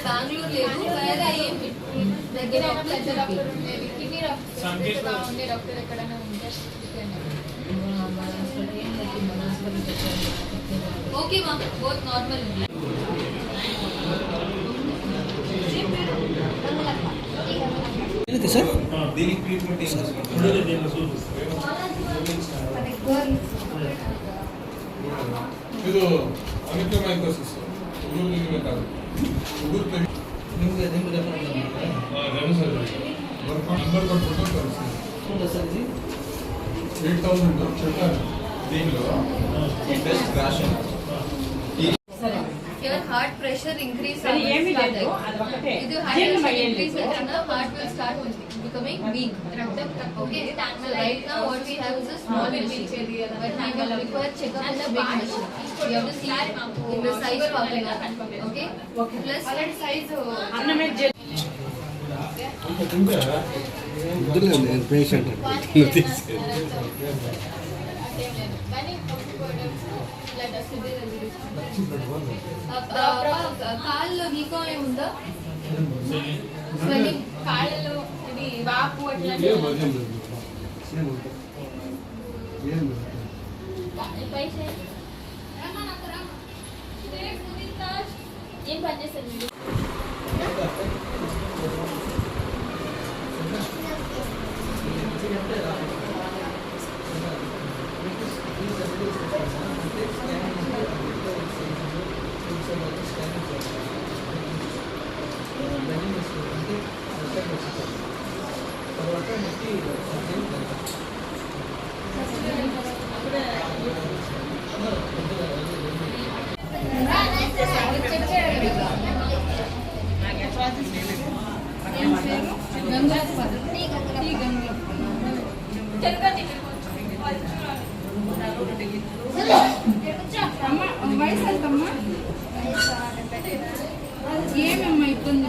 బెంగళూరు లేదు వేరే దగ్గర పెద్ద డాక్టర్ ఉండేది కిడ్నీ డాక్టర్ ఉండే డాక్టర్ ఎక్కడైనా ఉంటే ఓకే మా బోత్ నార్మల్ ఉంది సార్ దీనికి ట్రీట్మెంట్ ఏం ಇದು ಅನಿಕ್ಲೋಮೈಕೋಸಿಸ್ ಉಗುರು ಕಾದು ಉಗುರು ನಿಮಗೆ ನಂಬರ್ ಕೊಟ್ಬಿಟ್ಟು ಕಳಿಸಿ 8,000 చెప్పారు దీనిలో best ration heart pressure increase ಇದು increase heart will start becoming weak. Okay, so right now what we have is a small machine, but we will require checkup in the big machine. We have to see in the size popping up. Okay, plus size patient కాళ్ళలో నీకో ఏముందో కాళ్ళలో ఇది వాపు అట్లా ఏం పని చేస్తుంది వయసు ఎంతమ్మా ఏమమ్మా ఇబ్బంది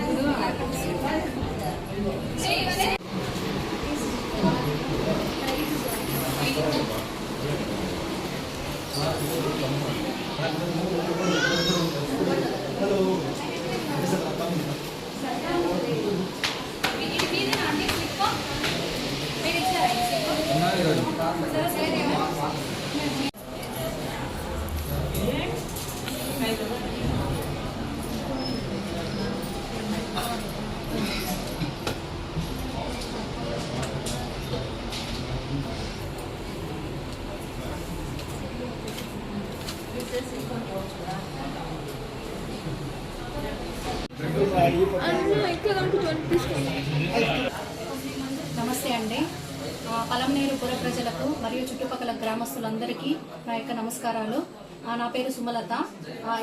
ఇప్పుడు నమస్తే అండి. పలమనేరు పుర ప్రజలకు మరియు చుట్టుపక్కల గ్రామస్తులందరికీ నా యొక్క నమస్కారాలు. నా పేరు Sumalatha.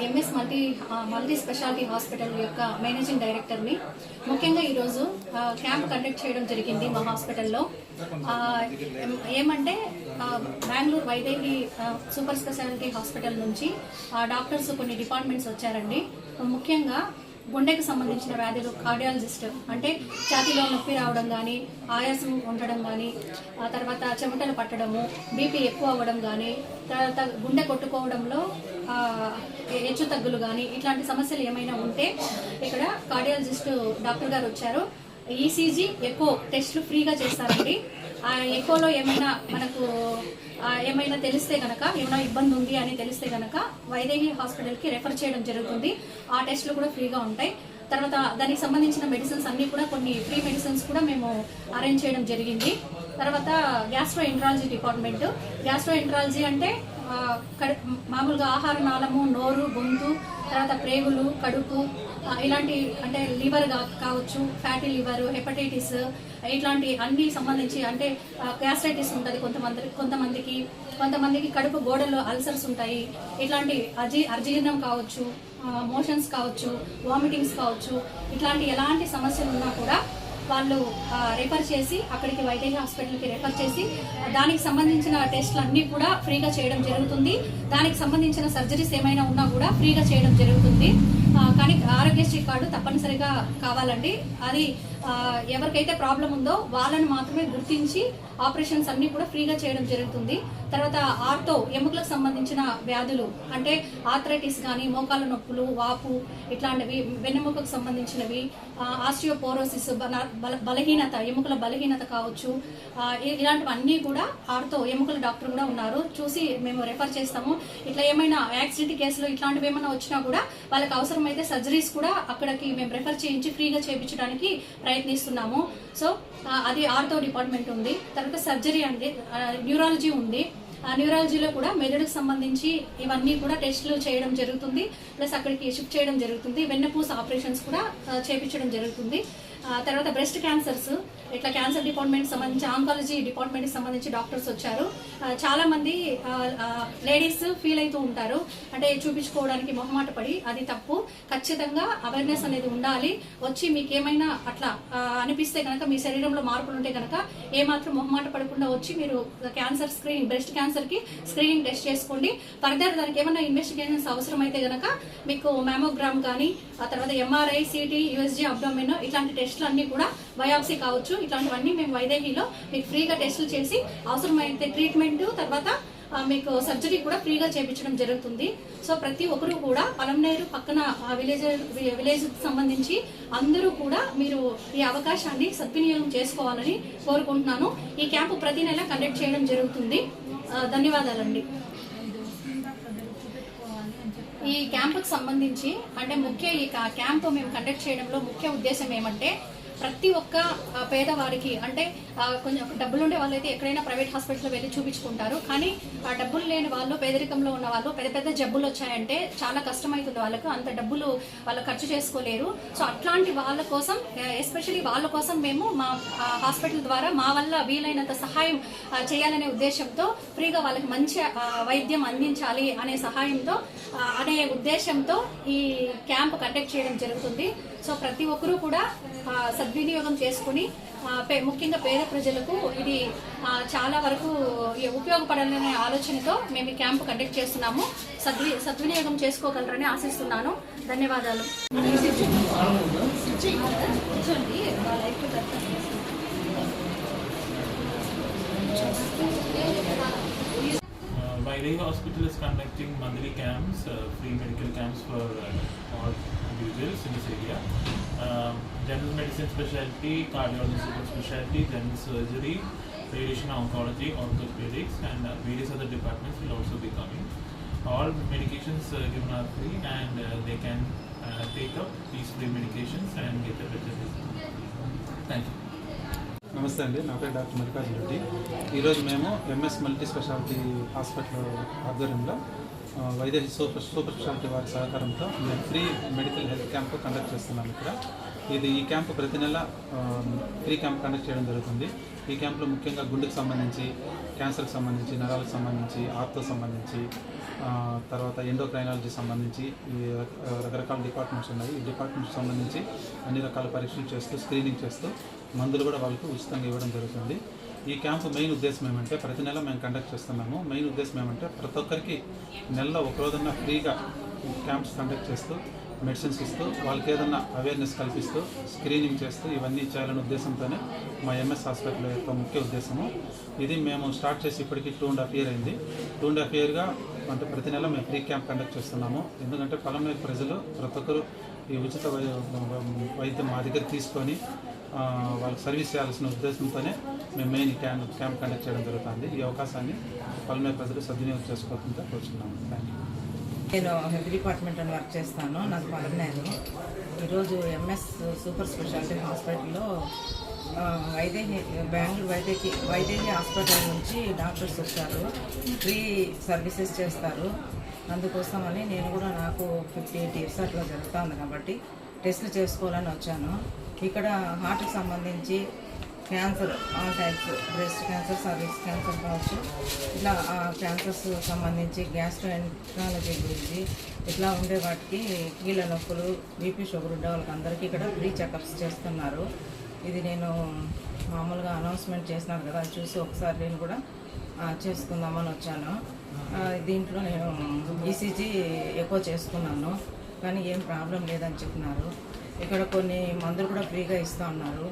MS multi speciality hospital యొక్క మేనేజింగ్ డైరెక్టర్ని. ముఖ్యంగా ఈరోజు క్యాంప్ కండక్ట్ చేయడం జరిగింది మా హాస్పిటల్లో. ఏమంటే Bengaluru Vaidehi super speciality hospital నుంచి డాక్టర్స్ కొన్ని డిపార్ట్మెంట్స్ వచ్చారండి. ముఖ్యంగా గుండెకు సంబంధించిన వ్యాధులు, కార్డియాలజిస్ట్ అంటే ఛాతీలో నొప్పి రావడం కానీ, ఆయాసం ఉండడం కానీ, ఆ తర్వాత చెమటలు పట్టడము, బీపీ ఎక్కువ అవ్వడం కానీ, తర్వాత గుండె కొట్టుకోవడంలో హెచ్చు తగ్గులు కానీ, ఇట్లాంటి సమస్యలు ఏమైనా ఉంటే ఇక్కడ కార్డియాలజిస్ట్ డాక్టర్ గారు వచ్చారు. ఈసీజీ ఎకో టెస్టులు ఫ్రీగా చేస్తారండి. ఆ ఎకోలో ఏమైనా మనకు ఏమైనా తెలిస్తే కనుక, ఏమైనా ఇబ్బంది ఉంది అని తెలిస్తే కనుక వైదేహి హాస్పిటల్కి రెఫర్ చేయడం జరుగుతుంది. ఆ టెస్టులు కూడా ఫ్రీగా ఉంటాయి. తర్వాత దానికి సంబంధించిన మెడిసిన్స్ అన్నీ కూడా కొన్ని ఫ్రీ మెడిసిన్స్ కూడా మేము అరేంజ్ చేయడం జరిగింది. తర్వాత గ్యాస్ట్రోఎంట్రాలజీ డిపార్ట్మెంట్. గ్యాస్ట్రోఎంట్రాలజీ అంటే మామూలుగా ఆహార నాళము, నోరు, గొంతు, తర్వాత ప్రేగులు, కడుపు, ఇలాంటి అంటే లివర్ కావచ్చు, ఫ్యాటీ లివర్, హెపటైటిస్, ఇట్లాంటి అన్ని సంబంధించి అంటే గ్యాస్ట్రైటిస్ ఉంటుంది కొంతమందికి కడుపు గోడలో అల్సర్స్ ఉంటాయి. ఇట్లాంటి అజీర్ణం కావచ్చు, మోషన్స్ కావచ్చు, వామిటింగ్స్ కావచ్చు, ఇట్లాంటి ఎలాంటి సమస్యలు ఉన్నా కూడా వాళ్ళు రెఫర్ చేసి అక్కడికి వైదేహి హాస్పిటల్కి రెఫర్ చేసి దానికి సంబంధించిన టెస్ట్లు అన్నీ కూడా ఫ్రీగా చేయడం జరుగుతుంది. దానికి సంబంధించిన సర్జరీస్ ఏమైనా ఉన్నా కూడా ఫ్రీగా చేయడం జరుగుతుంది. కానీ ఆరోగ్యశ్రీ కార్డు తప్పనిసరిగా కావాలండి. అది ఎవరికైతే ప్రాబ్లం ఉందో వాళ్ళని మాత్రమే గుర్తించి ఆపరేషన్స్ అన్నీ కూడా ఫ్రీగా చేయడం జరుగుతుంది. తర్వాత ఆర్థో, ఎముకలకు సంబంధించిన వ్యాధులు అంటే ఆర్థరైటిస్ కానీ, మోకాళ్ళ నొప్పులు, వాపు, ఇట్లాంటివి, వెన్నెముకకు సంబంధించినవి, ఆస్టియోపోరోసిస్, బలహీనత, ఎముకల బలహీనత కావచ్చు, ఇలాంటివన్నీ కూడా ఆర్థో ఎముకల డాక్టర్ కూడా ఉన్నారు, చూసి మేము రెఫర్ చేస్తాము. ఇట్లా ఏమైనా యాక్సిడెంట్ కేసులు ఇట్లాంటివి ఏమైనా వచ్చినా కూడా వాళ్ళకి అవసరమైతే సర్జరీస్ కూడా అక్కడికి మేము రెఫర్ చేయించి ఫ్రీగా చేయించడానికి ప్రయత్నిస్తున్నాము. సో అది ఆర్థో డిపార్ట్మెంట్ ఉంది. తర్వాత సర్జరీ అంటే న్యూరాలజీ ఉంది. న్యూరాలజీలో కూడా మెదడుకు సంబంధించి ఇవన్నీ కూడా టెస్టులు చేయడం జరుగుతుంది. ప్లస్ అక్కడికి షిఫ్ట్ చేయడం జరుగుతుంది. వెన్నపూస ఆపరేషన్స్ కూడా చేయించడం జరుగుతుంది. తర్వాత బ్రెస్ట్ క్యాన్సర్స్, ఇట్లా క్యాన్సర్ డిపార్ట్మెంట్ సంబంధించి, ఆంకాలజీ డిపార్ట్మెంట్కి సంబంధించి డాక్టర్స్ వచ్చారు. చాలా మంది లేడీస్ ఫీల్ అవుతూ ఉంటారు, అంటే చూపించుకోవడానికి మొహమాట పడి. అది తప్పు. ఖచ్చితంగా అవేర్నెస్ అనేది ఉండాలి. వచ్చి మీకు ఏమైనా అట్లా అనిపిస్తే కనుక, మీ శరీరంలో మార్పులు ఉంటే కనుక ఏమాత్రం మొహమాట పడకుండా వచ్చి మీరు క్యాన్సర్ స్క్రీనింగ్, బ్రెస్ట్ క్యాన్సర్కి స్క్రీనింగ్ టెస్ట్ చేసుకోండి. ఫర్దర్ దానికి ఏమైనా ఇన్వెస్టిగేషన్స్ అవసరమైతే కనుక మీకు మ్యామోగ్రామ్ కానీ, ఆ తర్వాత ఎంఆర్ఐ, సిటీ, యూఎస్జీ అబ్డామిన్, ఇట్లాంటి టెస్టులు అన్నీ కూడా, బయాప్సీ కావచ్చు, ఇట్లాంటివన్నీ మేము వైదేహిలో మీకు ఫ్రీగా టెస్టులు చేసి అవసరమైతే ట్రీట్మెంట్, తర్వాత మీకు సర్జరీ కూడా ఫ్రీగా చేయించడం జరుగుతుంది. సో ప్రతి ఒక్కరూ కూడా పలంనేరు పక్కన విలేజ్ సంబంధించి అందరూ కూడా మీరు ఈ అవకాశాన్ని సద్వినియోగం చేసుకోవాలని కోరుకుంటున్నాను. ఈ క్యాంపు ప్రతి నెల కండక్ట్ చేయడం జరుగుతుంది. ధన్యవాదాలండి. ఈ క్యాంపుకు సంబంధించి అంటే ఈ క్యాంపు మేము కండక్ట్ చేయడంలో ముఖ్య ఉద్దేశం ఏమంటే, ప్రతి ఒక్క పేదవారికి అంటే కొంచెం డబ్బులు ఉండే వాళ్ళైతే ఎక్కడైనా ప్రైవేట్ హాస్పిటల్లో వెళ్ళి చూపించుకుంటారు. కానీ ఆ డబ్బులు లేని వాళ్ళు, పేదరికంలో ఉన్న వాళ్ళు, పెద్ద జబ్బులు వచ్చాయంటే చాలా కష్టమవుతుంది వాళ్ళకు, అంత డబ్బులు వాళ్ళు ఖర్చు చేసుకోలేరు. సో అట్లాంటి వాళ్ళ కోసం, ఎస్పెషల్లీ వాళ్ళ కోసం మేము మా హాస్పిటల్ ద్వారా మా వల్ల వీలైనంత సహాయం చేయాలనే ఉద్దేశంతో, ఫ్రీగా వాళ్ళకి మంచి వైద్యం అందించాలి అనే ఉద్దేశంతో ఈ క్యాంప్ కండక్ట్ చేయడం జరుగుతుంది. సో ప్రతి ఒక్కరూ కూడా సద్వినియోగం చేసుకుని, ముఖ్యంగా పేద ప్రజలకు ఇది చాలా వరకు ఉపయోగపడాలనే ఆలోచనతో మేము ఈ క్యాంపు కండక్ట్ చేస్తున్నాము. సద్వినియోగం చేసుకోగలరని ఆశిస్తున్నాను. ధన్యవాదాలు. Vaidehi Hospital is conducting monthly camps, free medical camps for all individuals in this area. General medicine specialty, cardiology super specialty, general surgery, radiation oncology, orthopedics, and various other departments will also be coming. All medications given are free, and they can take up these free medications and get a better result. Thank you. నమస్తే అండి, నా పేరు doctor Mallikarjuna Reddy. ఈరోజు మేము MS multi speciality hospital ఆధ్వర్యంలో Vaidehi super speciality వారి సహకారంతో మేము free medical health camp conduct చేస్తున్నాము ఇక్కడ. ఈ క్యాంపు ప్రతి నెల ఫ్రీ క్యాంప్ కండక్ట్ చేయడం జరుగుతుంది. ఈ క్యాంపులో ముఖ్యంగా గుండెకు సంబంధించి, క్యాన్సర్కి సంబంధించి, నరాలకు సంబంధించి, ఆర్తో సంబంధించి, తర్వాత ఎండోక్రైనాలజీ సంబంధించి రకరకాల డిపార్ట్మెంట్స్ ఉన్నాయి. ఈ డిపార్ట్మెంట్కి సంబంధించి అన్ని రకాల పరీక్షలు చేస్తూ, స్క్రీనింగ్ చేస్తూ మందులు కూడా వాళ్ళకు ఉచితంగా ఇవ్వడం జరుగుతుంది. ఈ క్యాంపు మెయిన్ ఉద్దేశం ఏమంటే, ప్రతి నెల మేము కండక్ట్ చేస్తున్నాము. మెయిన్ ఉద్దేశం ఏమంటే, ప్రతి ఒక్కరికి నెలలో ఒక రోజున ఫ్రీగా క్యాంప్స్ కండక్ట్ చేస్తూ, మెడిసిన్స్ ఇస్తూ, వాళ్ళకి ఏదన్నా అవేర్నెస్ కల్పిస్తూ, స్క్రీనింగ్ చేస్తూ ఇవన్నీ చేయాలనే ఉద్దేశంతోనే మా ఎంఎస్ హాస్పిటల్ యొక్క ముఖ్య ఉద్దేశము. ఇది మేము స్టార్ట్ చేసి ఇప్పటికీ 2.5 years అయింది. 2.5 yearsగా అంటే ప్రతి నెల మేము ఫ్రీ క్యాంప్ కండక్ట్ చేస్తున్నాము. ఎందుకంటే పలంనేరు ప్రజలు ప్రతి ఒక్కరు ఈ ఉచిత వైద్యం మా దగ్గర తీసుకొని వాళ్ళకి సర్వీస్ చేయాల్సిన ఉద్దేశంతోనే మేము మెయిన్ క్యాంప్ కండక్ట్ చేయడం జరుగుతుంది. ఈ అవకాశాన్ని పలంనేరు ప్రజలు సద్వినియోగం చేసుకోవాలని కోరుచున్నాము. Thank you. నేను హెల్త్ డిపార్ట్మెంట్లో వర్క్ చేస్తాను. నాకు పలమనేరు. ఈరోజు ఎంఎస్ సూపర్ స్పెషాలిటీ హాస్పిటల్లో బెంగళూరు వైదేహి హాస్పిటల్ నుంచి డాక్టర్స్ వచ్చారు. ఫ్రీ సర్వీసెస్ చేస్తారు. అందుకోసమని నేను కూడా నాకు 58 years అట్లా జరుగుతుంది కాబట్టి టెస్టులు చేసుకోవాలని వచ్చాను. ఇక్కడ హార్ట్కి సంబంధించి cancer all types, breast cancer, cervix cancer కావచ్చు, ఇట్లా క్యాన్సర్స్ సంబంధించి గ్యాస్ట్రోఎంట్రాలజీ గురించి ఇట్లా ఉండే వాటికి కీళ్ళ నొప్పులు, బీపీ, షుగర్ ఉండే వాళ్ళకి అందరికీ ఇక్కడ ఫ్రీ చెకప్స్ చేస్తున్నారు. ఇది నేను మామూలుగా అనౌన్స్మెంట్ చేసినాను కదా, అది చూసి ఒకసారి నేను కూడా చేసుకుందామని వచ్చాను. దీంట్లో నేను ఈసీజీ ఎక్కువ చేసుకున్నాను కానీ ఏం ప్రాబ్లం లేదని చెప్పినారు. ఇక్కడ కొన్ని మందులు కూడా ఫ్రీగా ఇస్తూ ఉన్నారు.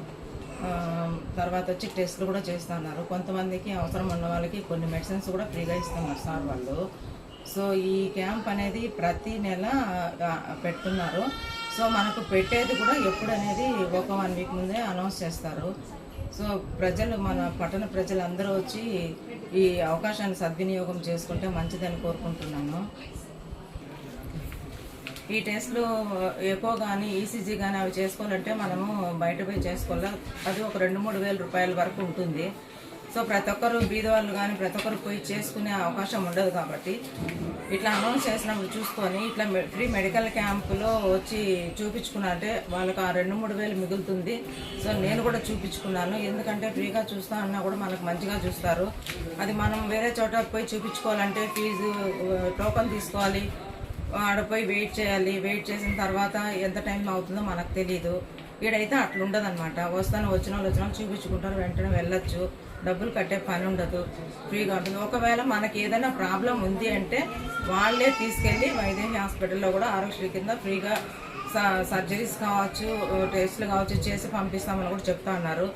తర్వాత వచ్చి టెస్టులు కూడా చేస్తూ ఉన్నారు. కొంతమందికి అవసరం ఉన్న వాళ్ళకి కొన్ని మెడిసిన్స్ కూడా ఫ్రీగా ఇస్తున్నారు సార్ వాళ్ళు. సో ఈ క్యాంప్ అనేది ప్రతి నెల పెడుతున్నారు. సో మనకు పెట్టేది కూడా ఎప్పుడు అనేది ఒక 1 week ముందే అనౌన్స్ చేస్తారు. సో ప్రజలు, మన పట్టణ ప్రజలు అందరూ వచ్చి ఈ అవకాశాన్ని సద్వినియోగం చేసుకుంటే మంచిదని కోరుకుంటున్నాను. ఈ టెస్ట్లు ఎక్కువ కానీ ఈసీజీ కానీ అవి చేసుకోవాలంటే మనము బయట పోయి చేసుకోవాలి. అది ఒక 2-3 వేల రూపాయల వరకు ఉంటుంది. సో ప్రతి ఒక్కరు బీదవాళ్ళు కానీ ప్రతి ఒక్కరు పోయి చేసుకునే అవకాశం ఉండదు కాబట్టి ఇట్లా అనౌన్స్ చేసినప్పుడు చూసుకొని ఇట్లా ఫ్రీ మెడికల్ క్యాంపులో వచ్చి చూపించుకున్నారంటే వాళ్ళకి ఆ 2-3 వేలు మిగులుతుంది. సో నేను కూడా చూపించుకున్నాను. ఎందుకంటే ఫ్రీగా చూస్తా అన్నా కూడా మనకు మంచిగా చూస్తారు. అది మనం వేరే చోట పోయి చూపించుకోవాలంటే ఫీజు, టోకన్ తీసుకోవాలి, ఆడపోయి వెయిట్ చేయాలి. వెయిట్ చేసిన తర్వాత ఎంత టైం అవుతుందో మనకు తెలియదు. ఈడైతే అట్లా ఉండదన్నమాట. వచ్చిన వాళ్ళు చూపించుకుంటారు, వెంటనే వెళ్ళొచ్చు, డబ్బులు కట్టే పని ఉండదు, ఫ్రీగా ఉంటుంది. ఒకవేళ మనకి ఏదైనా ప్రాబ్లం ఉంది అంటే వాళ్ళే తీసుకెళ్ళి వైదేహి హాస్పిటల్లో కూడా ఆరోగ్యశ్రీ కింద ఫ్రీగా సర్జరీస్ కావచ్చు, టెస్టులు కావచ్చు చేసి పంపిస్తామని కూడా చెప్తా ఉన్నారు.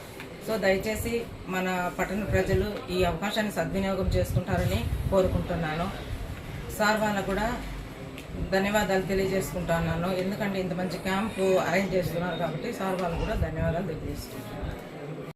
సో దయచేసి మన పట్టణ ప్రజలు ఈ అవకాశాన్ని సద్వినియోగం చేసుకుంటారని కోరుకుంటున్నాను. సార్ వాళ్ళకు కూడా ధన్యవాదాలు తెలియజేసుకుంటున్నాను. ఎందుకంటే ఇంత మంచి క్యాంపు అరేంజ్ చేస్తున్నారు కాబట్టి సార్ వాళ్ళు కూడా ధన్యవాదాలు తెలియజేసుకుంటున్నాను.